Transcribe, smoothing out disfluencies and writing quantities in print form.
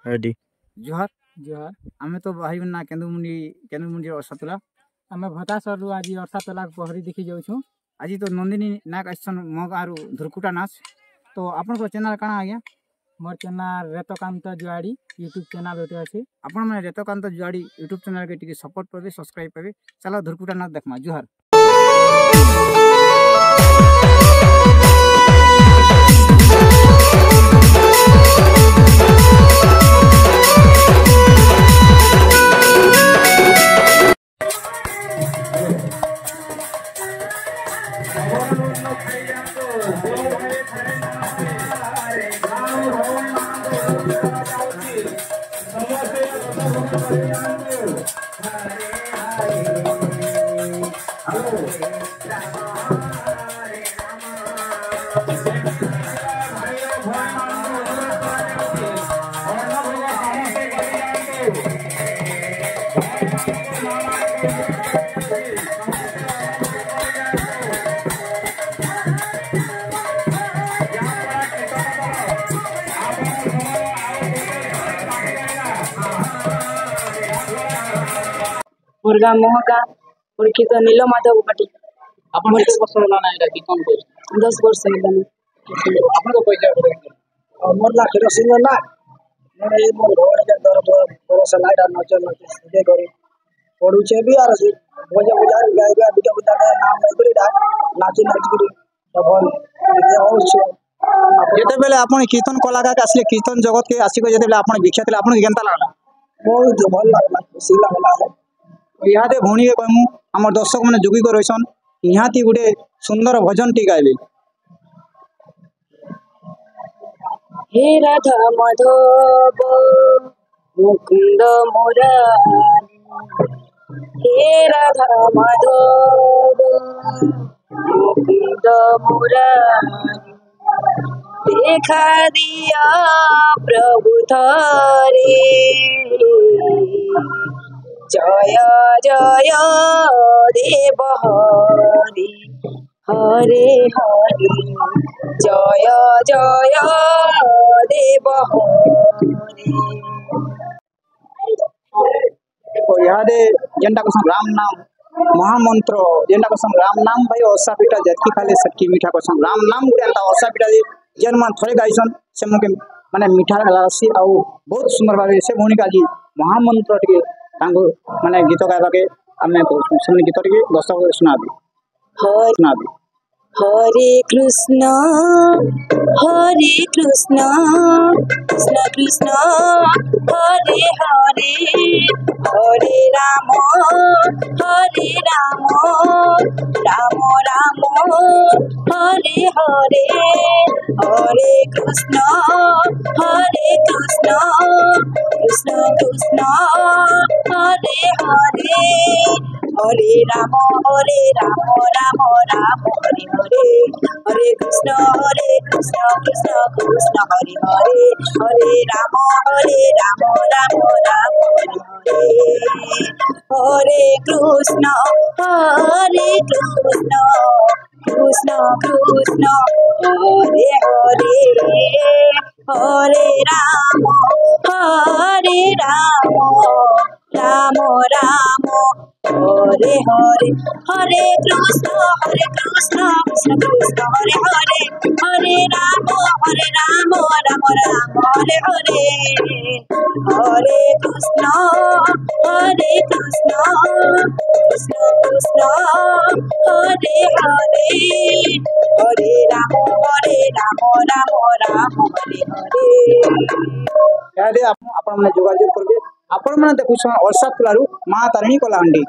Ready जोहार जोहार आमे तो भाई ना केंदुमुंडी अरसातला आमे भतासर आज अरसातला पहरी देखी जाऊँ। आज तो नंदिनी नाक आसन मो गाँव धुरकुटा नाच तो आपन चैनल काना आज्ञा मोर चैनल रेतकांत जुआड़ी यूट्यूब चैनल होते अच्छे आपण मैंने रेतकांत जुआड़ी यूट्यूब चैनल के टिके सपोर्ट करबे सब्सक्राइब करबे। चलो धुरकुटा नाच देखमा। जोहार मुर्गा मोहका उनकी तो नीलो माधव पाटी अपन के पसंद ना है कि कौन को 10 वर्ष हेलानी अपन को पैसा मोर ला केरो सिंह ना मोर ए मोर घर के दर बरस लाइट नच नच दे करे पडु छे भी आर से बजे बजार गाय गाय बिटा बिटा नाम नहीं करी नाची नाच करी तबन ये और छे जेते बेले अपन कीर्तन कलाकार असले कीर्तन जगत के आसी को जेते बेले अपन भिक्षा थिले अपन केनता लागला बहुत भल लागला खुशी लागला है यहाँ दे भौणी के कहमु हमर दर्शक माने जोगी को रहिसन यहाँ ती गुटे सुंदर भजन टी गाइबे। हे राधा माधव मुकुंद मुरारी हे राधा माधव मुकुंद मुरारी देखा दिया प्रभु थारे जय जय देव हरि हरे हरे जय जय देव हरि। यहाँ दे जेंटा कसम राम नाम महामंत्र जेंटा कसम राम नाम भाई ओसा पिटा जत्की खाले सटकी मीठा कसम राम नाम गुडे अंता ओसा पिटा जे जन मन थोड़े गाइसन से मुके माने मीठा लासी आउ बहुत सुंदर भाबे से भौणी काजी महामंत्र टिके तांगो माने गीत गायबा के आमे सुन गीत टिके दर्शक सुनाबी सुनाबी। हरे कृष्ण कृष्ण कृष्ण हरे हरे हरे राम राम राम हरे हरे हरे कृष्ण कृष्ण कृष्ण हरे हरे हरे राम राम राम हरे हरे हरे कृष्ण कृष्ण कृष्ण हरे हरे हरे राम राम राम हरे हरे हरे कृष्ण कृष्ण कृष्ण हरे हरे हरे राम राम राम हरे हरे हरे कृष्ण कृष्ण कृष्ण हरे हरे हरे राम राम राम हरे हरे हरे कृष्ण कृष्ण कृष्ण हरे हरे हरे राम राम हरे हरे। यहाँ दे अपन माने जोगाजोग करबे। आपण माने देखुछन अरसातलारू मां तारिणी कलाहांडी